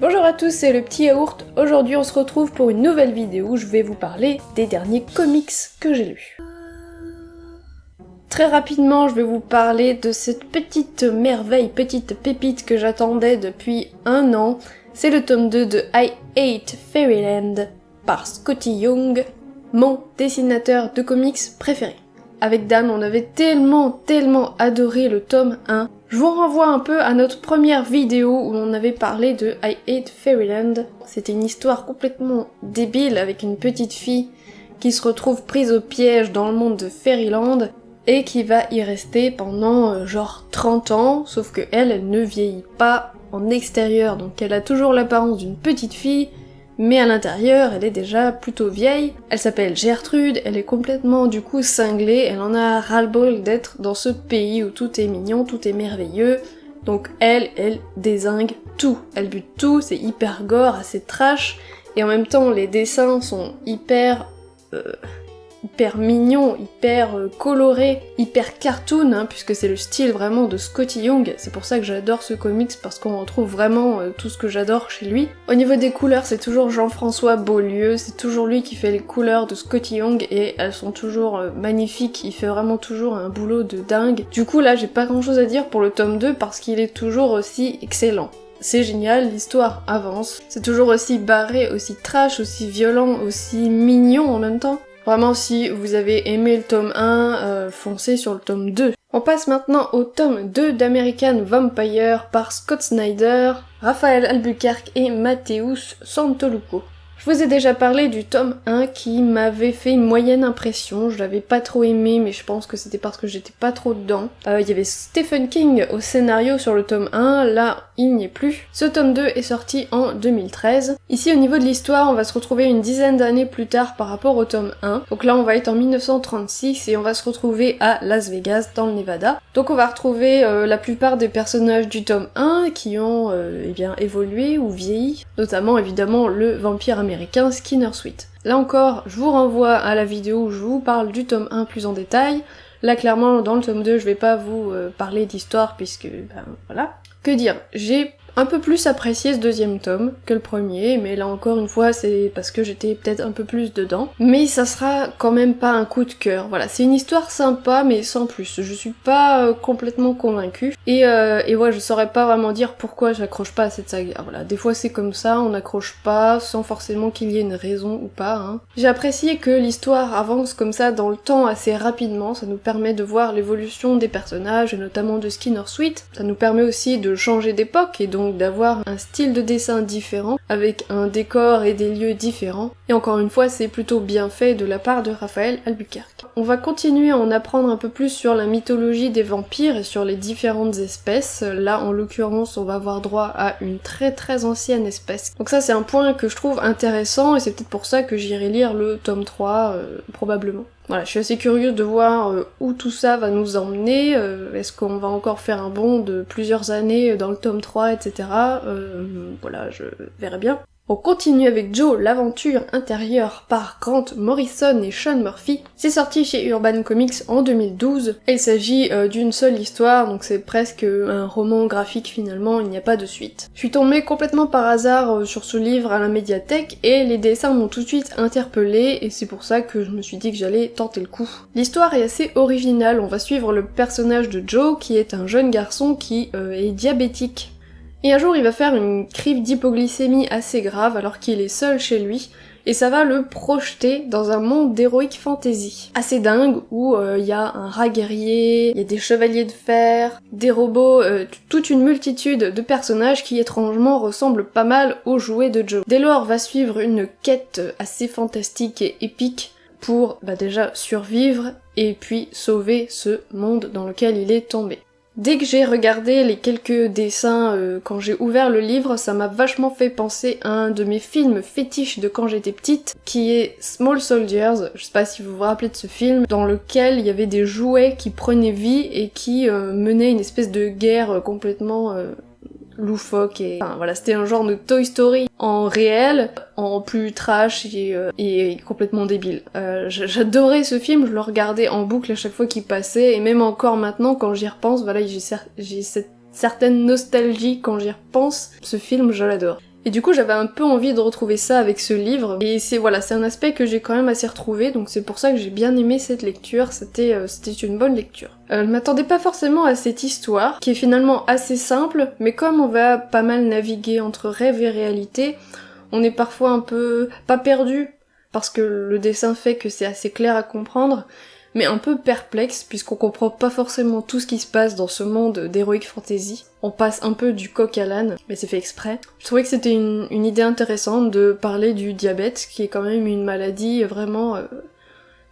Bonjour à tous, c'est le petit yaourt. Aujourd'hui on se retrouve pour une nouvelle vidéo où je vais vous parler des derniers comics que j'ai lus. Très rapidement, je vais vous parler de cette petite merveille, petite pépite que j'attendais depuis un an. C'est le tome 2 de I Hate Fairyland par Skottie Young, mon dessinateur de comics préféré. Avec Dan, on avait tellement adoré le tome 1. Je vous renvoie un peu à notre première vidéo où on avait parlé de I Hate Fairyland. C'était une histoire complètement débile avec une petite fille qui se retrouve prise au piège dans le monde de Fairyland et qui va y rester pendant genre 30 ans, sauf que elle ne vieillit pas en extérieur, donc elle a toujours l'apparence d'une petite fille, mais à l'intérieur, elle est déjà plutôt vieille. Elle s'appelle Gertrude, elle est complètement du coup cinglée, elle en a ras-le-bol d'être dans ce pays où tout est mignon, tout est merveilleux. Donc elle dézingue tout. Elle bute tout, c'est hyper gore, assez trash, et en même temps les dessins sont hyper mignon, hyper coloré, hyper cartoon, hein, puisque c'est le style vraiment de Skottie Young. C'est pour ça que j'adore ce comics, parce qu'on retrouve vraiment tout ce que j'adore chez lui. Au niveau des couleurs, c'est toujours Jean-François Beaulieu, c'est toujours lui qui fait les couleurs de Skottie Young, et elles sont toujours magnifiques, il fait vraiment toujours un boulot de dingue. Du coup là, j'ai pas grand chose à dire pour le tome 2, parce qu'il est toujours aussi excellent. C'est génial, l'histoire avance, c'est toujours aussi barré, aussi trash, aussi violent, aussi mignon en même temps. Vraiment, si vous avez aimé le tome 1, foncez sur le tome 2. On passe maintenant au tome 2 d'American Vampire par Scott Snyder, Rafael Albuquerque et Mateusz Santoluco. Je vous ai déjà parlé du tome 1 qui m'avait fait une moyenne impression, je l'avais pas trop aimé mais je pense que c'était parce que j'étais pas trop dedans. Il y avait Stephen King au scénario sur le tome 1, là il n'y est plus. Ce tome 2 est sorti en 2013. Ici au niveau de l'histoire, on va se retrouver une dizaine d'années plus tard par rapport au tome 1. Donc là on va être en 1936 et on va se retrouver à Las Vegas dans le Nevada. Donc on va retrouver la plupart des personnages du tome 1 qui ont évolué ou vieilli, notamment évidemment le vampire américain Skinner Sweet. Là encore, je vous renvoie à la vidéo où je vous parle du tome 1 plus en détail. Là clairement dans le tome 2 je vais pas vous parler d'histoire puisque voilà. Que dire, j'ai un peu plus apprécié ce deuxième tome que le premier, mais là encore une fois c'est parce que j'étais peut-être un peu plus dedans. Mais ça sera quand même pas un coup de cœur, voilà, c'est une histoire sympa mais sans plus, je suis pas complètement convaincue. Et ouais, je saurais pas vraiment dire pourquoi j'accroche pas à cette saga, voilà, des fois c'est comme ça, on n'accroche pas sans forcément qu'il y ait une raison ou pas, hein. J'ai apprécié que l'histoire avance comme ça dans le temps assez rapidement, ça nous permet de voir l'évolution des personnages et notamment de Skinner Sweet, ça nous permet aussi de changer d'époque et donc d'avoir un style de dessin différent, avec un décor et des lieux différents, et encore une fois c'est plutôt bien fait de la part de Rafael Albuquerque. On va continuer à en apprendre un peu plus sur la mythologie des vampires et sur les différentes espèces. Là en l'occurrence on va avoir droit à une très ancienne espèce. Donc ça c'est un point que je trouve intéressant et c'est peut-être pour ça que j'irai lire le tome 3 probablement. Voilà, je suis assez curieuse de voir où tout ça va nous emmener, est-ce qu'on va encore faire un bond de plusieurs années dans le tome 3, etc. Voilà, je verrai bien. On continue avec Joe, l'aventure intérieure par Grant Morrison et Sean Murphy. C'est sorti chez Urban Comics en 2012. Il s'agit d'une seule histoire, donc c'est presque un roman graphique finalement, il n'y a pas de suite. Je suis tombée complètement par hasard sur ce livre à la médiathèque et les dessins m'ont tout de suite interpellée et c'est pour ça que je me suis dit que j'allais tenter le coup. L'histoire est assez originale, on va suivre le personnage de Joe qui est un jeune garçon qui est diabétique. Et un jour il va faire une crise d'hypoglycémie assez grave alors qu'il est seul chez lui, et ça va le projeter dans un monde d'heroic fantasy. Assez dingue, où il y a un rat guerrier, il y a des chevaliers de fer, des robots, toute une multitude de personnages qui étrangement ressemblent pas mal aux jouets de Joe. Dès lors va suivre une quête assez fantastique et épique pour déjà survivre et puis sauver ce monde dans lequel il est tombé. Dès que j'ai regardé les quelques dessins quand j'ai ouvert le livre, ça m'a vachement fait penser à un de mes films fétiches de quand j'étais petite, qui est Small Soldiers, je sais pas si vous vous rappelez de ce film, dans lequel il y avait des jouets qui prenaient vie et qui menaient une espèce de guerre complètement loufoque et... Enfin voilà, c'était un genre de Toy Story en réel, en plus trash et complètement débile. J'adorais ce film, je le regardais en boucle à chaque fois qu'il passait, et même encore maintenant quand j'y repense, voilà, j'ai cette certaine nostalgie quand j'y repense. Ce film, je l'adore. Et du coup j'avais un peu envie de retrouver ça avec ce livre, et c'est un aspect que j'ai quand même assez retrouvé, donc c'est pour ça que j'ai bien aimé cette lecture, c'était une bonne lecture. Je m'attendais pas forcément à cette histoire, qui est finalement assez simple, mais comme on va pas mal naviguer entre rêve et réalité, on est parfois un peu, pas perdu, parce que le dessin fait que c'est assez clair à comprendre, mais un peu perplexe, puisqu'on comprend pas forcément tout ce qui se passe dans ce monde d'heroic fantasy. On passe un peu du coq à l'âne, mais c'est fait exprès. Je trouvais que c'était une idée intéressante de parler du diabète, qui est quand même une maladie vraiment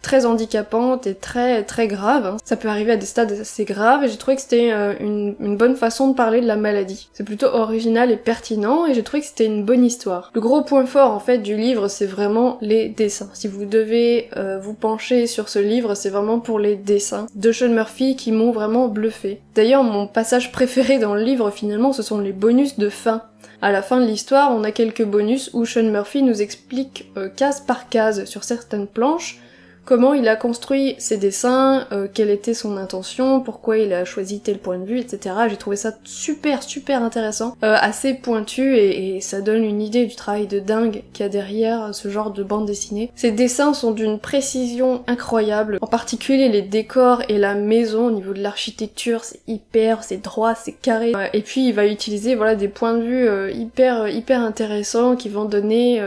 très handicapante et très très grave, hein. Ça peut arriver à des stades assez graves, et j'ai trouvé que c'était une bonne façon de parler de la maladie. C'est plutôt original et pertinent, et j'ai trouvé que c'était une bonne histoire. Le gros point fort en fait du livre, c'est vraiment les dessins. Si vous devez vous pencher sur ce livre, c'est vraiment pour les dessins de Sean Murphy qui m'ont vraiment bluffé. D'ailleurs, mon passage préféré dans le livre finalement, ce sont les bonus de fin. À la fin de l'histoire, on a quelques bonus où Sean Murphy nous explique case par case sur certaines planches comment il a construit ses dessins, quelle était son intention, pourquoi il a choisi tel point de vue, etc. J'ai trouvé ça super intéressant, assez pointu, et ça donne une idée du travail de dingue qu'il y a derrière ce genre de bande dessinée. Ces dessins sont d'une précision incroyable, en particulier les décors et la maison au niveau de l'architecture, c'est droit, c'est carré. Et puis il va utiliser des points de vue hyper intéressants qui vont donner...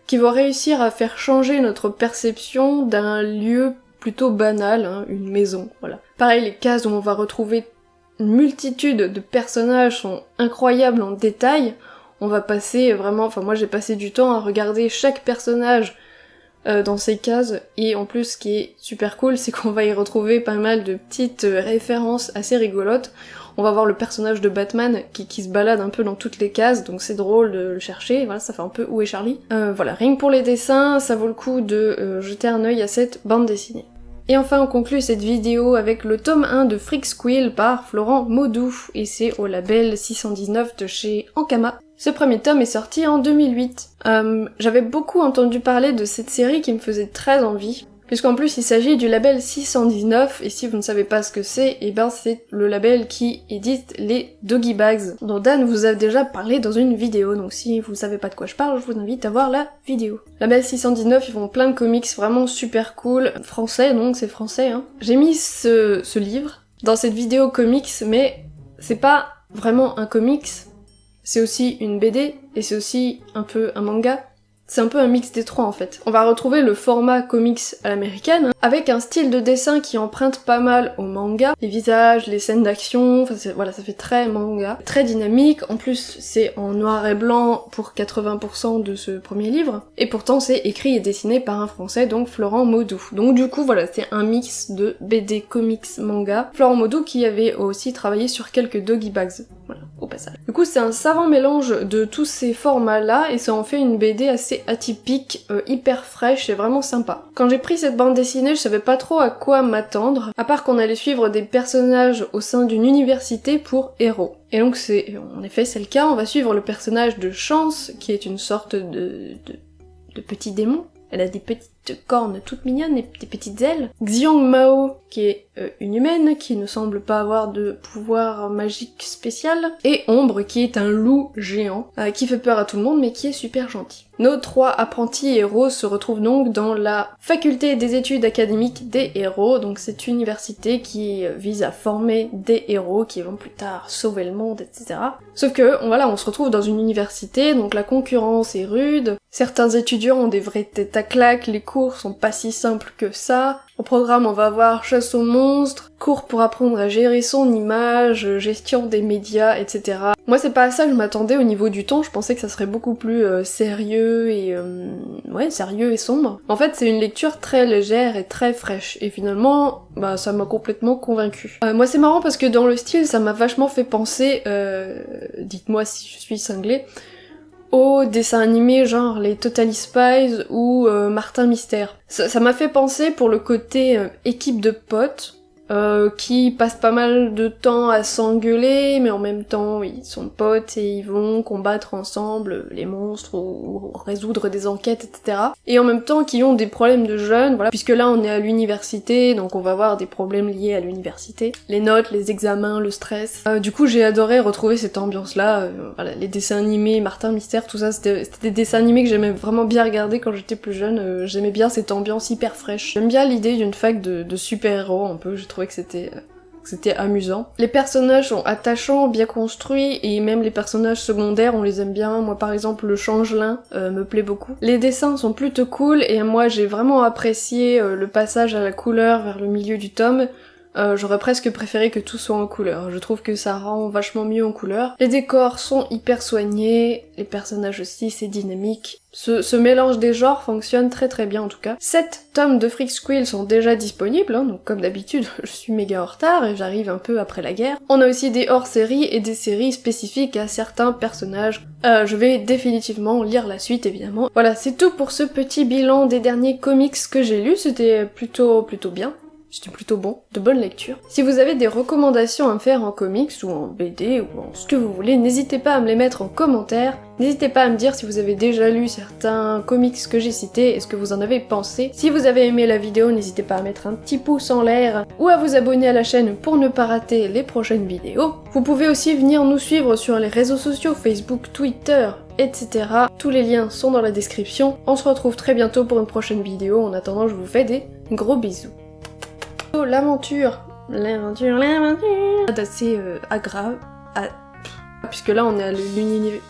qui vont réussir à faire changer notre perception d'un lieu plutôt banal, hein, une maison, voilà. Pareil, les cases où on va retrouver une multitude de personnages sont incroyables en détail. On va passer vraiment, moi j'ai passé du temps à regarder chaque personnage dans ces cases, et en plus ce qui est super cool, c'est qu'on va y retrouver pas mal de petites références assez rigolotes. On va voir le personnage de Batman qui se balade un peu dans toutes les cases, donc c'est drôle de le chercher, ça fait un peu Où est Charlie. Rien que pour les dessins, ça vaut le coup de jeter un œil à cette bande dessinée. Et enfin on conclut cette vidéo avec le tome 1 de Freak Squill par Florent Maudoux, et c'est au label 619 de chez Ankama. Ce premier tome est sorti en 2008. J'avais beaucoup entendu parler de cette série qui me faisait très envie, puisqu'en plus il s'agit du label 619, et si vous ne savez pas ce que c'est, c'est le label qui édite les Doggy Bags, dont Dan vous a déjà parlé dans une vidéo, donc si vous savez pas de quoi je parle, je vous invite à voir la vidéo. Label 619, ils font plein de comics vraiment super cool, français, donc c'est français, hein. J'ai mis ce livre dans cette vidéo comics, mais c'est pas vraiment un comics, c'est aussi une BD, et c'est aussi un peu un manga. C'est un peu un mix des trois en fait. On va retrouver le format comics à l'américaine, hein, avec un style de dessin qui emprunte pas mal au manga. Les visages, les scènes d'action, ça fait très manga. Très dynamique, en plus c'est en noir et blanc pour 80% de ce premier livre. Et pourtant c'est écrit et dessiné par un français, donc Florent Maudoux. Donc du coup c'est un mix de BD, comics, manga. Florent Maudoux qui avait aussi travaillé sur quelques Doggy Bags, au passage. Du coup c'est un savant mélange de tous ces formats-là, et ça en fait une BD assez atypique, hyper fraîche et vraiment sympa. Quand j'ai pris cette bande dessinée, je savais pas trop à quoi m'attendre, à part qu'on allait suivre des personnages au sein d'une université pour héros. Et donc en effet c'est le cas, on va suivre le personnage de Chance, qui est une sorte de petit démon. Elle a des petites cornes toutes mignonnes et des petites ailes. Xiong Mao, qui est une humaine, qui ne semble pas avoir de pouvoir magique spécial. Et Ombre, qui est un loup géant, qui fait peur à tout le monde, mais qui est super gentil. Nos trois apprentis héros se retrouvent donc dans la faculté des études académiques des héros, donc cette université qui vise à former des héros qui vont plus tard sauver le monde, etc. Sauf que, on se retrouve dans une université, donc la concurrence est rude, certains étudiants ont des vraies têtes à claques, les cours sont pas si simples que ça. Au programme, on va avoir chasse aux monstres, cours pour apprendre à gérer son image, gestion des médias, etc. Moi, c'est pas à ça que je m'attendais au niveau du ton, je pensais que ça serait beaucoup plus sérieux et sérieux et sombre. En fait, c'est une lecture très légère et très fraîche, et finalement, ça m'a complètement convaincue. Moi, c'est marrant parce que dans le style, ça m'a vachement fait penser, dites-moi si je suis cinglée, aux dessins animés genre les Totally Spies ou Martin Mystère. Ça m'a fait penser pour le côté équipe de potes, qui passent pas mal de temps à s'engueuler, mais en même temps ils sont potes et ils vont combattre ensemble les monstres ou résoudre des enquêtes, etc. Et en même temps qui ont des problèmes de jeunes, voilà, puisque là on est à l'université, donc on va avoir des problèmes liés à l'université, les notes, les examens, le stress. Du coup j'ai adoré retrouver cette ambiance-là, voilà, les dessins animés, Martin Mystère, tout ça, c'était des dessins animés que j'aimais vraiment bien regarder quand j'étais plus jeune, j'aimais bien cette ambiance hyper fraîche. J'aime bien l'idée d'une fac de super-héros un peu, j'ai trouvé que c'était amusant. Les personnages sont attachants, bien construits, et même les personnages secondaires, on les aime bien. Moi par exemple, le changelin me plaît beaucoup. Les dessins sont plutôt cool, et moi j'ai vraiment apprécié le passage à la couleur vers le milieu du tome. J'aurais presque préféré que tout soit en couleur. Je trouve que ça rend vachement mieux en couleur. Les décors sont hyper soignés, les personnages aussi, c'est dynamique. Ce mélange des genres fonctionne très très bien en tout cas. 7 tomes de Freak Squill sont déjà disponibles, hein, donc comme d'habitude, je suis méga en retard et j'arrive un peu après la guerre. On a aussi des hors-séries et des séries spécifiques à certains personnages. Je vais définitivement lire la suite évidemment. Voilà, c'est tout pour ce petit bilan des derniers comics que j'ai lus, c'était plutôt bien. C'était plutôt bon, de bonne lecture. Si vous avez des recommandations à me faire en comics ou en BD ou en ce que vous voulez, n'hésitez pas à me les mettre en commentaire. N'hésitez pas à me dire si vous avez déjà lu certains comics que j'ai cités et ce que vous en avez pensé. Si vous avez aimé la vidéo, n'hésitez pas à mettre un petit pouce en l'air ou à vous abonner à la chaîne pour ne pas rater les prochaines vidéos. Vous pouvez aussi venir nous suivre sur les réseaux sociaux, Facebook, Twitter, etc. Tous les liens sont dans la description. On se retrouve très bientôt pour une prochaine vidéo. En attendant, je vous fais des gros bisous. L'aventure d'assez aggrave, puisque là on est à l'univers.